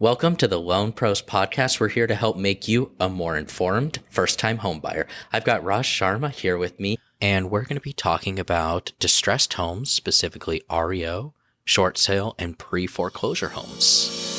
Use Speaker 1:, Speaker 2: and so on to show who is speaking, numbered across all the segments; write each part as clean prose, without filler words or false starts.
Speaker 1: Welcome to the Loan Pros podcast. We're here to help make you a more informed first-time homebuyer. I've got Raj Sharma here with me, and we're going to be talking about distressed homes, specifically REO, short sale, and pre-foreclosure homes.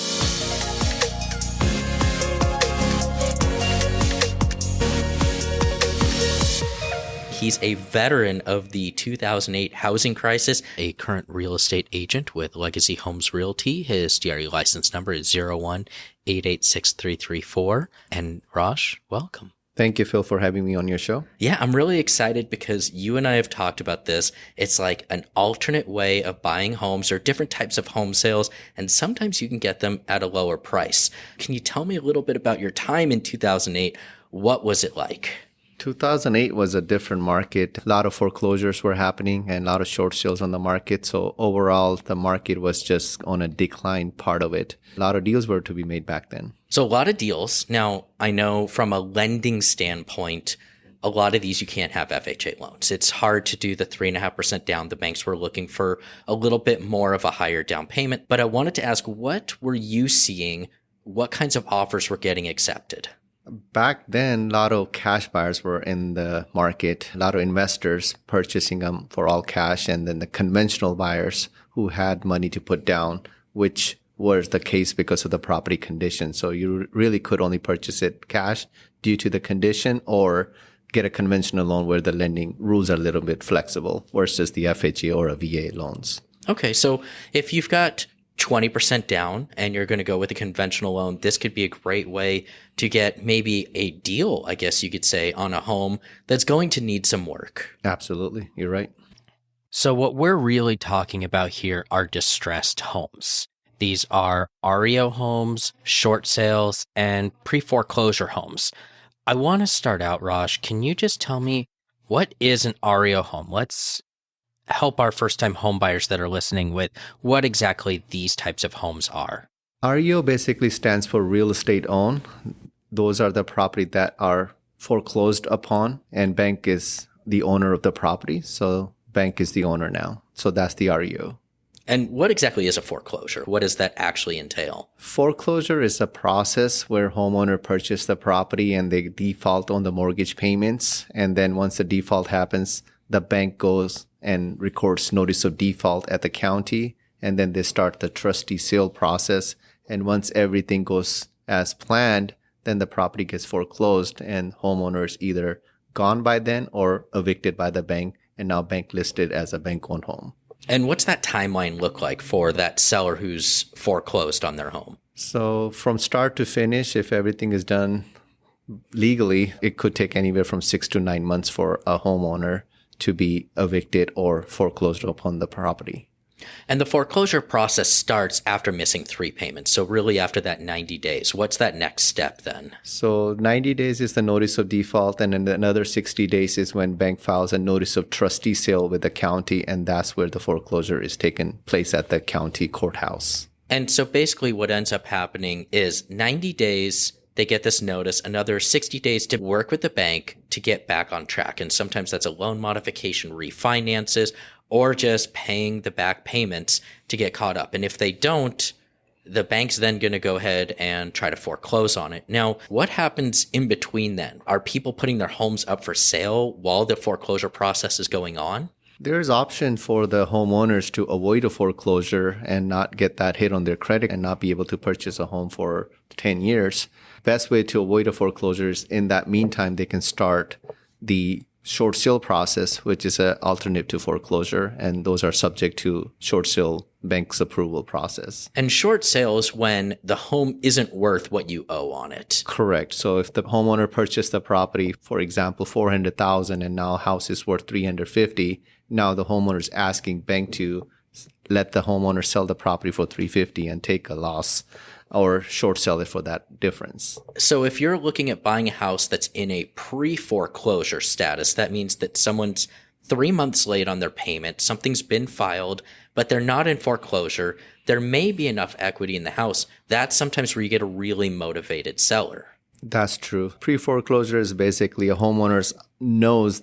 Speaker 1: He's a veteran of the 2008 housing crisis, a current real estate agent with Legacy Homes Realty. His DRE license number is 01886334. And Raj, welcome.
Speaker 2: Thank you, Phil, for having me on your show.
Speaker 1: Yeah, I'm really excited because you and I have talked about this. It's like an alternate way of buying homes or different types of home sales, and sometimes you can get them at a lower price. Can you tell me a little bit about your time in 2008? What was it like?
Speaker 2: 2008 was a different market. A lot of foreclosures were happening and a lot of short sales on the market. So overall, the market was just on a decline part of it. A lot of deals were to be made back then.
Speaker 1: So a lot of deals. Now, I know from a lending standpoint, a lot of these you can't have FHA loans. It's hard to do the 3.5% down. The banks were looking for a little bit more of a higher down payment. But I wanted to ask, what were you seeing? What kinds of offers were getting accepted?
Speaker 2: Back then, a lot of cash buyers were in the market, a lot of investors purchasing them for all cash, and then the conventional buyers who had money to put down, which was the case because of the property condition. So you really could only purchase it cash due to the condition or get a conventional loan where the lending rules are a little bit flexible versus the FHA or a VA loans.
Speaker 1: Okay, so if you've got 20% down and you're going to go with a conventional loan, this could be a great way to get maybe a deal, I guess you could say, on a home that's going to need some work.
Speaker 2: Absolutely. You're right.
Speaker 1: So what we're really talking about here are distressed homes. These are REO homes, short sales, and pre-foreclosure homes. I want to start out, Raj. Can you just tell me, what is an REO home? Let's help our first-time homebuyers that are listening with what exactly these types of homes are.
Speaker 2: REO basically stands for real estate owned. Those are the property that are foreclosed upon, and bank is the owner of the property. So bank is the owner now. So that's the REO.
Speaker 1: And what exactly is a foreclosure? What does that actually entail?
Speaker 2: Foreclosure is a process where homeowner purchase the property and they default on the mortgage payments. And then once the default happens, the bank goes and records notice of default at the county, and then they start the trustee sale process. And once everything goes as planned, then the property gets foreclosed and homeowners either gone by then or evicted by the bank and now bank listed as a bank-owned home.
Speaker 1: And what's that timeline look like for that seller who's foreclosed on their home?
Speaker 2: So from start to finish, if everything is done legally, it could take anywhere from 6 to 9 months for a homeowner to be evicted or foreclosed upon the property.
Speaker 1: And the foreclosure process starts after missing 3 payments. So really after that 90 days, what's that next step then?
Speaker 2: So 90 days is the notice of default, and then another 60 days is when bank files a notice of trustee sale with the county, and that's where the foreclosure is taking place at the county courthouse.
Speaker 1: And so basically what ends up happening is 90 days, they get this notice, another 60 days to work with the bank to get back on track. And sometimes that's a loan modification, refinances, or just paying the back payments to get caught up. And if they don't, the bank's then going to go ahead and try to foreclose on it. Now, what happens in between then? Are people putting their homes up for sale while the foreclosure process is going on?
Speaker 2: There's option for the homeowners to avoid a foreclosure and not get that hit on their credit and not be able to purchase a home for 10 years. Best way to avoid a foreclosure is in that meantime, they can start the short sale process, which is an alternative to foreclosure. And those are subject to short sale bank's approval process.
Speaker 1: And short sales when the home isn't worth what you owe on it.
Speaker 2: Correct. So if the homeowner purchased the property, for example, $400,000 and now house is worth $350,000, now the homeowner is asking bank to let the homeowner sell the property for $350,000 and take a loss, or short sell it for that difference.
Speaker 1: So if you're looking at buying a house that's in a pre-foreclosure status, that means that someone's 3 months late on their payment, something's been filed, but they're not in foreclosure. There may be enough equity in the house. That's sometimes where you get a really motivated seller.
Speaker 2: That's true. Pre-foreclosure is basically a homeowner knows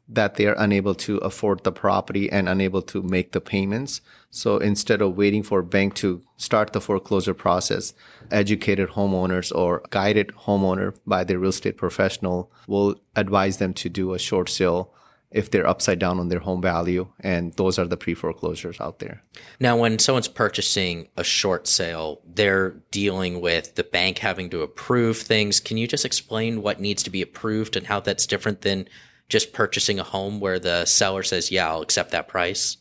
Speaker 2: that they are unable to afford the property and unable to make the payments. So instead of waiting for a bank to start the foreclosure process, educated homeowners or guided homeowner by their real estate professional will advise them to do a short sale if they're upside down on their home value. And those are the pre-foreclosures out there.
Speaker 1: Now, when someone's purchasing a short sale, they're dealing with the bank having to approve things. Can you just explain what needs to be approved and how that's different than just purchasing a home where the seller says, yeah, I'll accept that price?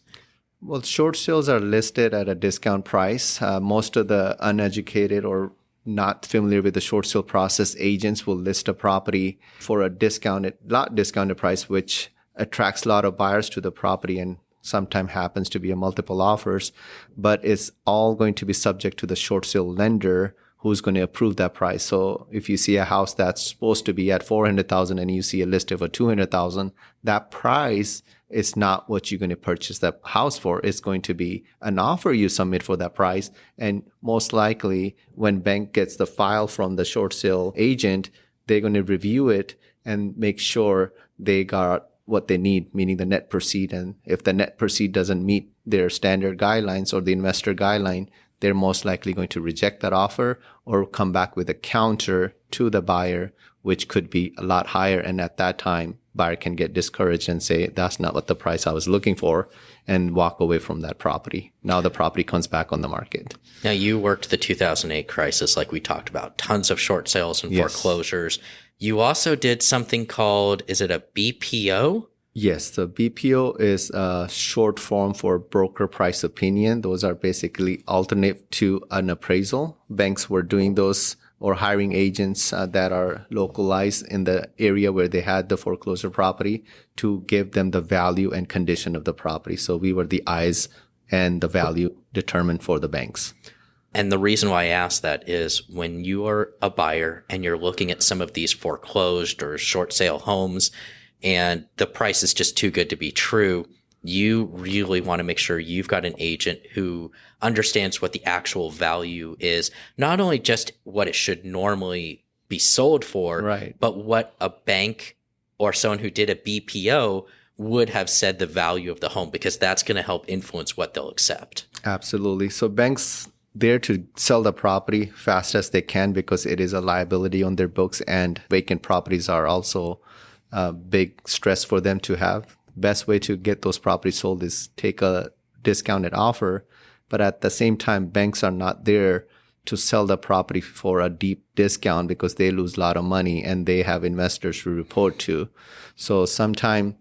Speaker 2: Well, short sales are listed at a discount price. Most of the uneducated or not familiar with the short sale process agents will list a property for a not discounted price, which attracts a lot of buyers to the property and sometimes happens to be a multiple offers, but it's all going to be subject to the short sale lender who's going to approve that price. So if you see a house that's supposed to be at $400,000 and you see a listed for $200,000, that price is not what you're going to purchase that house for. It's going to be an offer you submit for that price. And most likely when bank gets the file from the short sale agent, they're going to review it and make sure they got what they need, meaning the net proceed. And if the net proceed doesn't meet their standard guidelines or the investor guideline, they're most likely going to reject that offer or come back with a counter to the buyer, which could be a lot higher. And at that time, buyer can get discouraged and say, that's not what the price I was looking for, and walk away from that property. Now the property comes back on the market.
Speaker 1: Now, you worked the 2008 crisis like we talked about, tons of short sales and
Speaker 2: Yes.
Speaker 1: foreclosures. You also did something called, is it a BPO?
Speaker 2: Yes, the BPO is a short form for broker price opinion. Those are basically alternate to an appraisal. Banks were doing those or hiring agents that are localized in the area where they had the foreclosure property to give them the value and condition of the property. So we were the eyes and the value determined for the banks.
Speaker 1: And the reason why I ask that is when you are a buyer and you're looking at some of these foreclosed or short sale homes and the price is just too good to be true, you really want to make sure you've got an agent who understands what the actual value is, not only just what it should normally be sold for,
Speaker 2: Right.
Speaker 1: but what a bank or someone who did a BPO would have said the value of the home, because that's going to help influence what they'll accept.
Speaker 2: Absolutely. So banks there to sell the property fast as they can because it is a liability on their books, and vacant properties are also a big stress for them to have. Best way to get those properties sold is take a discounted offer. But at the same time, banks are not there to sell the property for a deep discount because they lose a lot of money and they have investors to report to. So sometimes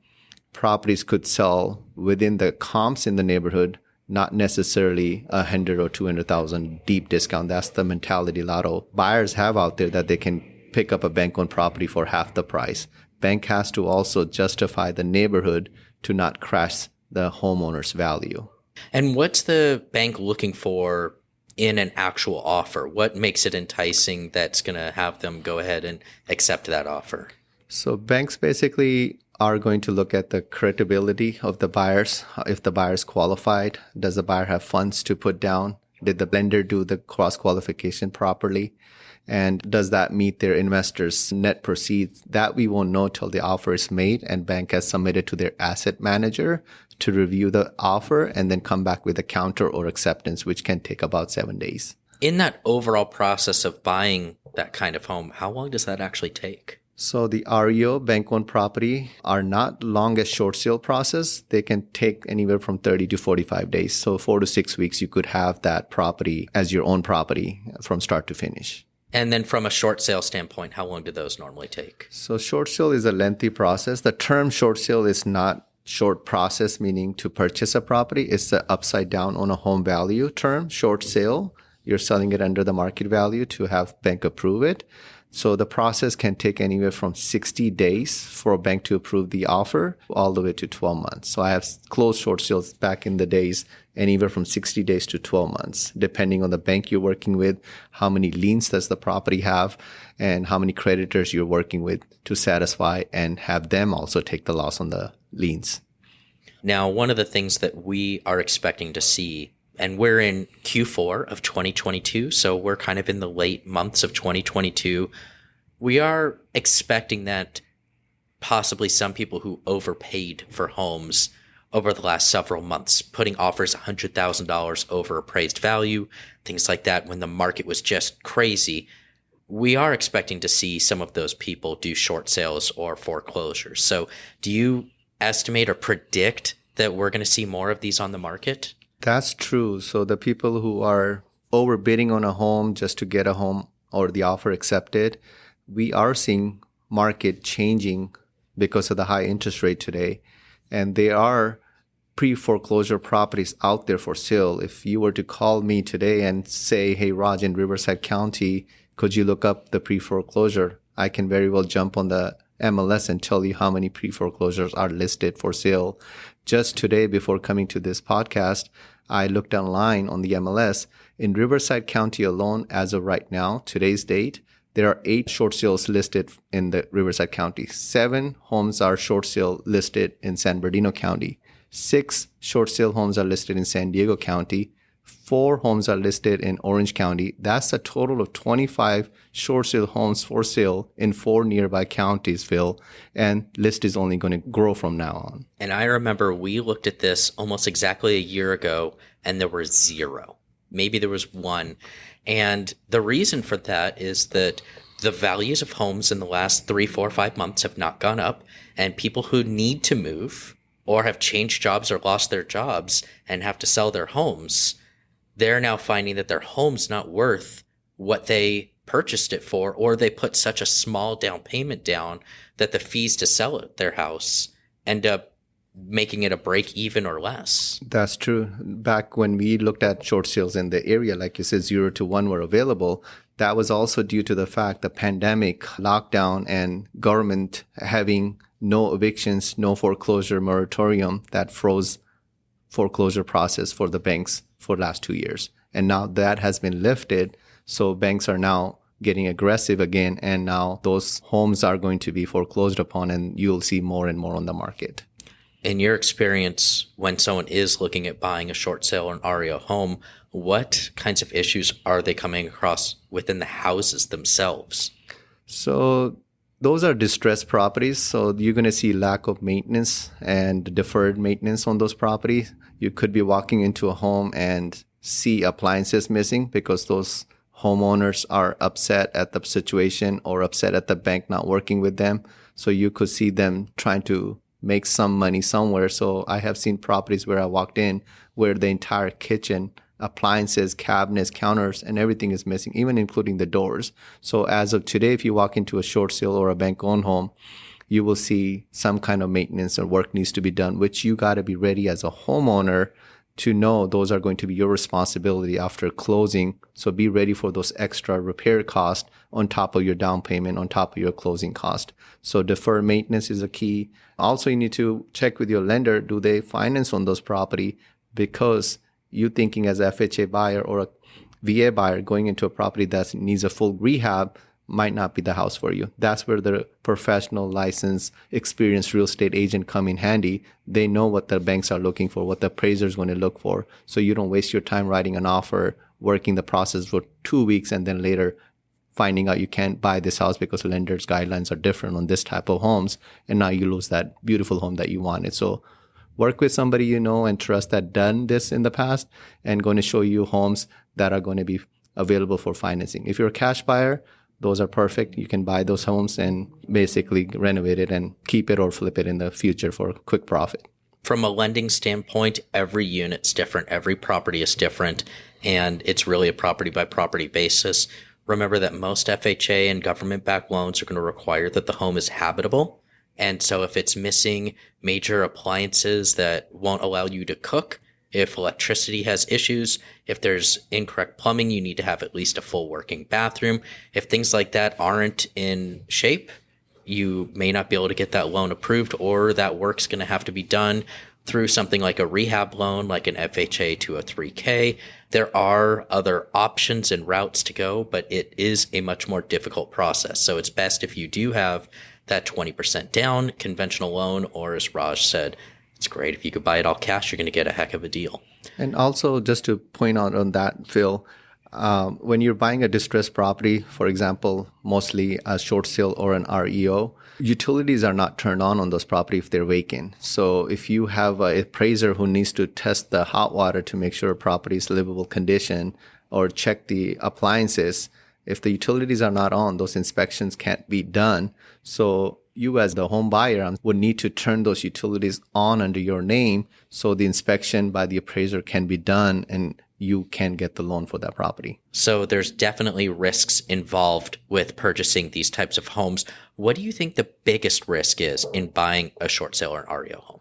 Speaker 2: properties could sell within the comps in the neighborhood, not necessarily 100 or 200,000 deep discount. That's the mentality a lot of buyers have out there, that they can pick up a bank-owned property for half the price. Bank has to also justify the neighborhood to not crash the homeowner's value.
Speaker 1: And what's the bank looking for in an actual offer? What makes it enticing that's going to have them go ahead and accept that offer?
Speaker 2: So banks basically are going to look at the credibility of the buyers. If the buyer is qualified, does the buyer have funds to put down? Did the lender do the cross qualification properly? And does that meet their investors' net proceeds? That we won't know till the offer is made and bank has submitted to their asset manager to review the offer and then come back with a counter or acceptance, which can take about 7 days.
Speaker 1: In that overall process of buying that kind of home, how long does that actually take?
Speaker 2: So the REO, bank-owned property, are not long as short sale process. They can take anywhere from 30 to 45 days. So 4 to 6 weeks, you could have that property as your own property from start to finish.
Speaker 1: And then from a short sale standpoint, how long do those normally take?
Speaker 2: So short sale is a lengthy process. The term short sale is not short process, meaning to purchase a property. It's the upside down on a home value term. Short sale, you're selling it under the market value to have bank approve it. So the process can take anywhere from 60 days for a bank to approve the offer all the way to 12 months. So I have closed short sales back in the days, anywhere from 60 days to 12 months, depending on the bank you're working with, how many liens does the property have, and how many creditors you're working with to satisfy and have them also take the loss on the liens.
Speaker 1: Now, one of the things that we are expecting to see, and we're in Q4 of 2022, so we're kind of in the late months of 2022. We are expecting that possibly some people who overpaid for homes over the last several months, putting offers $100,000 over appraised value, things like that, when the market was just crazy. We are expecting to see some of those people do short sales or foreclosures. So do you estimate or predict that we're going to see more of these on the market?
Speaker 2: That's true. So the people who are overbidding on a home just to get a home or the offer accepted, we are seeing market changing because of the high interest rate today. And there are pre-foreclosure properties out there for sale. If you were to call me today and say, hey, Raj, in Riverside County, could you look up the pre-foreclosure? I can very well jump on the MLS and tell you how many pre-foreclosures are listed for sale. Just today, before coming to this podcast, I looked online on the MLS. In Riverside County alone, as of right now, today's date, there are 8 short sales listed in the Riverside County. 7 homes are short sale listed in San Bernardino County. 6 short sale homes are listed in San Diego County. 4 homes are listed in Orange County. That's a total of 25 short sale homes for sale in 4 nearby counties, Phil. And list is only going to grow from now on.
Speaker 1: And I remember we looked at this almost exactly a year ago, and there were 0. Maybe there was 1. And the reason for that is that the values of homes in the last 3, 4, 5 months have not gone up, and people who need to move or have changed jobs or lost their jobs and have to sell their homes, they're now finding that their home's not worth what they purchased it for, or they put such a small down payment down that the fees to sell it, their house end up making it a break even or less.
Speaker 2: That's true. Back when we looked at short sales in the area, like you said, 0 to 1 were available. That was also due to the fact the pandemic, lockdown, and government having no evictions, no foreclosure moratorium that froze foreclosure process for the banks for the last 2 years. And now that has been lifted. So banks are now getting aggressive again. And now those homes are going to be foreclosed upon, and you'll see more and more on the market.
Speaker 1: In your experience, when someone is looking at buying a short sale or an REO home, what kinds of issues are they coming across within the houses themselves?
Speaker 2: So those are distressed properties. So you're going to see lack of maintenance and deferred maintenance on those properties. You could be walking into a home and see appliances missing because those homeowners are upset at the situation or upset at the bank not working with them. So you could see them trying to make some money somewhere. So I have seen properties where I walked in where the entire kitchen, appliances, cabinets, counters, and everything is missing, even including the doors. So as of today, if you walk into a short sale or a bank-owned home, you will see some kind of maintenance or work needs to be done, which you got to be ready as a homeowner to know those are going to be your responsibility after closing. So be ready for those extra repair costs on top of your down payment, on top of your closing cost. So deferred maintenance is a key. Also, you need to check with your lender. Do they finance on those property? Because you thinking as a FHA buyer or a VA buyer going into a property that needs a full rehab might not be the house for you. That's where the professional, licensed, experienced real estate agent come in handy. They know what the banks are looking for, what the appraiser is going to look for. So you don't waste your time writing an offer, working the process for 2 weeks, and then later finding out you can't buy this house because lenders' guidelines are different on this type of homes. And now you lose that beautiful home that you wanted. So work with somebody you know and trust that done this in the past and going to show you homes that are going to be available for financing. If you're a cash buyer, those are perfect. You can buy those homes and basically renovate it and keep it or flip it in the future for a quick profit.
Speaker 1: From a lending standpoint, every unit's different. Every property is different. And it's really a property by property basis. Remember that most FHA and government-backed loans are going to require that the home is habitable. And so if it's missing major appliances that won't allow you to cook, if electricity has issues, if there's incorrect plumbing, you need to have at least a full working bathroom. If things like that aren't in shape, you may not be able to get that loan approved, or that work's going to have to be done through something like a rehab loan, like an FHA 203K. There are other options and routes to go, but it is a much more difficult process. So it's best if you do have that 20% down conventional loan, or as Raj said, it's great if you could buy it all cash, you're going to get a heck of a deal.
Speaker 2: And also, just to point out on that, Phil, When you're buying a distressed property, for example, mostly a short sale or an REO, utilities are not turned on those property if they're vacant. So if you have an appraiser who needs to test the hot water to make sure a property is livable condition or check the appliances, if the utilities are not on, those inspections can't be done. So you as the home buyer would need to turn those utilities on under your name so the inspection by the appraiser can be done and you can get the loan for that property.
Speaker 1: So there's definitely risks involved with purchasing these types of homes. What do you think the biggest risk is in buying a short sale or an REO home?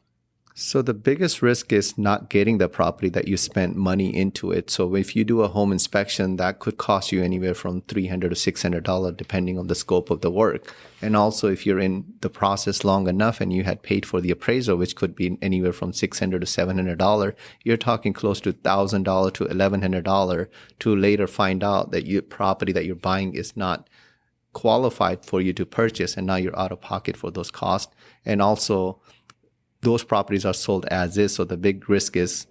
Speaker 2: So the biggest risk is not getting the property that you spent money into it. So if you do a home inspection, that could cost you anywhere from $300 to $600 depending on the scope of the work. And also if you're in the process long enough and you had paid for the appraisal, which could be anywhere from $600 to $700, you're talking close to $1,000 to $1,100 to later find out that your property that you're buying is not qualified for you to purchase, and now you're out of pocket for those costs. And also those properties are sold as is. So the big risk is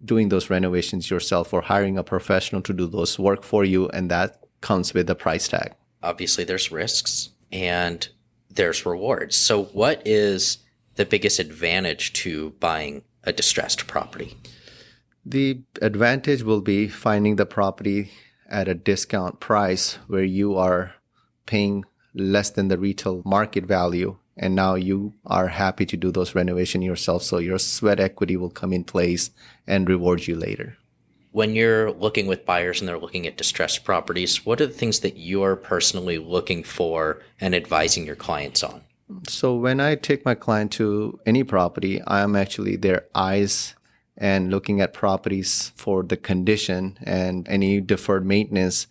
Speaker 2: doing those renovations yourself or hiring a professional to do those work for you. And that comes with the price tag.
Speaker 1: Obviously, there's risks and there's rewards. So what is the biggest advantage to buying a distressed property?
Speaker 2: The advantage will be finding the property at a discount price where you are paying less than the retail market value. And now you are happy to do those renovations yourself. So your sweat equity will come in place and reward you later.
Speaker 1: When you're looking with buyers and they're looking at distressed properties, what are the things that you're personally looking for and advising your clients on?
Speaker 2: So when I take my client to any property, I am actually their eyes and looking at properties for the condition and any deferred maintenance.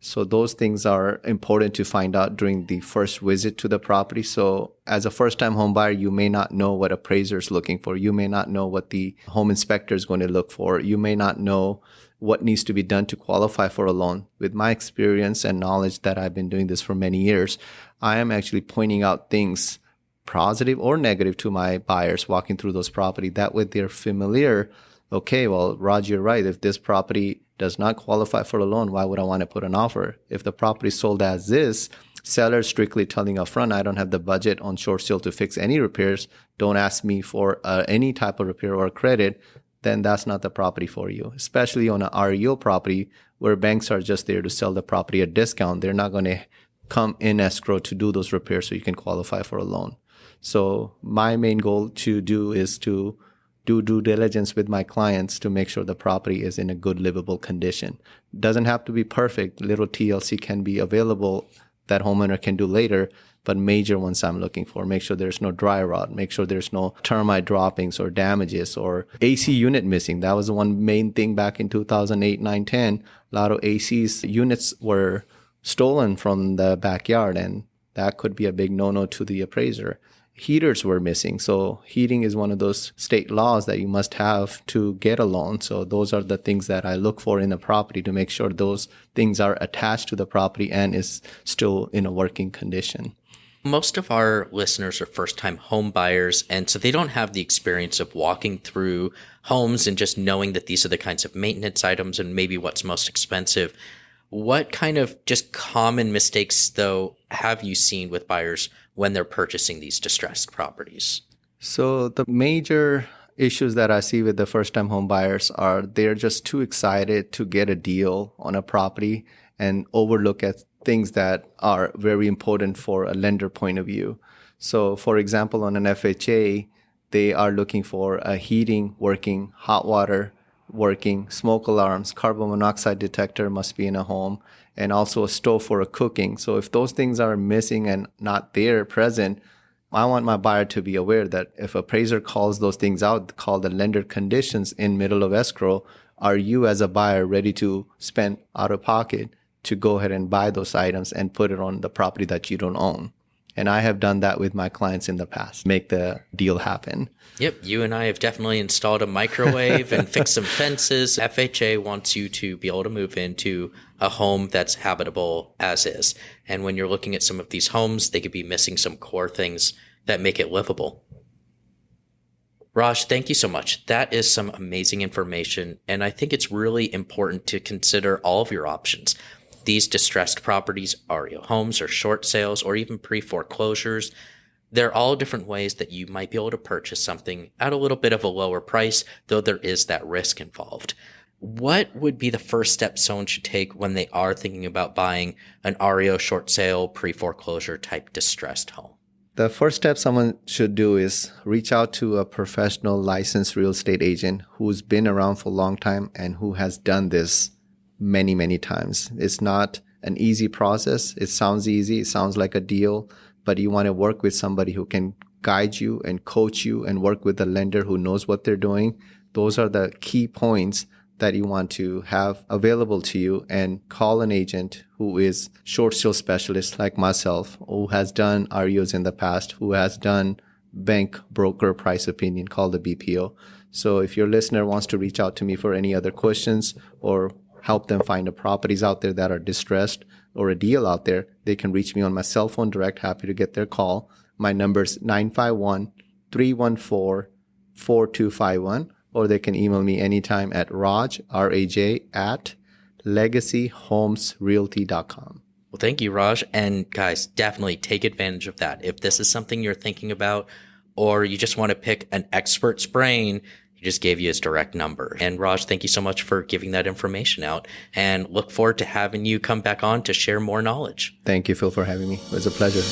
Speaker 2: So those things are important to find out during the first visit to the property. So as a first-time home buyer, you may not know what appraiser is looking for. You may not know what the home inspector is going to look for. You may not know what needs to be done to qualify for a loan. With my experience and knowledge that I've been doing this for many years, I am actually pointing out things, positive or negative, to my buyers walking through those property. That way they're familiar. Okay, well, Raj, you're right. If this property does not qualify for a loan, why would I want to put an offer? If the property is sold as is, seller strictly telling upfront, I don't have the budget on short sale to fix any repairs. Don't ask me for any type of repair or credit. Then that's not the property for you, especially on an REO property where banks are just there to sell the property at discount. They're not going to come in escrow to do those repairs so you can qualify for a loan. So my main goal to do is to do due diligence with my clients to make sure the property is in a good livable condition. Doesn't have to be perfect. Little TLC can be available that homeowner can do later, but major ones I'm looking for. Make sure there's no dry rot. Make sure there's no termite droppings or damages or AC unit missing. That was the one main thing back in 2008, 9, 10. A lot of AC's units were stolen from the backyard, and that could be a big no-no to the appraiser. Heaters were missing. So heating is one of those state laws that you must have to get a loan. So those are the things that I look for in a property to make sure those things are attached to the property and is still in a working condition.
Speaker 1: Most of our listeners are first-time home buyers, and so they don't have the experience of walking through homes and just knowing that these are the kinds of maintenance items and maybe what's most expensive. What kind of just common mistakes, though, have you seen with buyers when they're purchasing these distressed properties?
Speaker 2: So the major issues that I see with the first-time home buyers are they're just too excited to get a deal on a property and overlook at things that are very important for a lender point of view. So for example, on an FHA, they are looking for a heating working, hot water working, smoke alarms, carbon monoxide detector must be in a home, and also a stove for a cooking. So if those things are missing and not there present, I want my buyer to be aware that if appraiser calls those things out, call the lender conditions in middle of escrow, are you as a buyer ready to spend out of pocket to go ahead and buy those items and put it on the property that you don't own? And I have done that with my clients in the past, make the deal happen.
Speaker 1: Yep, you and I have definitely installed a microwave and fixed some fences. FHA wants you to be able to move into a home that's habitable as is. And when you're looking at some of these homes, they could be missing some core things that make it livable. Raj, thank you so much. That is some amazing information. And I think it's really important to consider all of your options. These distressed properties, REO homes or short sales, or even pre-foreclosures, they're all different ways that you might be able to purchase something at a little bit of a lower price, though there is that risk involved. What would be the first step someone should take when they are thinking about buying an REO short sale, pre-foreclosure type distressed home?
Speaker 2: The first step someone should do is reach out to a professional licensed real estate agent who's been around for a long time and who has done this many, many times. It's not an easy process. It sounds easy. It sounds like a deal, but you want to work with somebody who can guide you and coach you and work with a lender who knows what they're doing. Those are the key points that you want to have available to you, and call an agent who is short sale specialist like myself, who has done REOs in the past, who has done bank broker price opinion called the BPO. So if your listener wants to reach out to me for any other questions or help them find the properties out there that are distressed or a deal out there, they can reach me on my cell phone direct. Happy to get their call. My number is 951-314-4251. Or they can email me anytime at Raj, R-A-J, at legacyhomesrealty.com.
Speaker 1: Well, thank you, Raj. And guys, definitely take advantage of that. If this is something you're thinking about, or you just want to pick an expert's brain, he just gave you his direct number. And Raj, thank you so much for giving that information out, and look forward to having you come back on to share more knowledge.
Speaker 2: Thank you, Phil, for having me. It was a pleasure.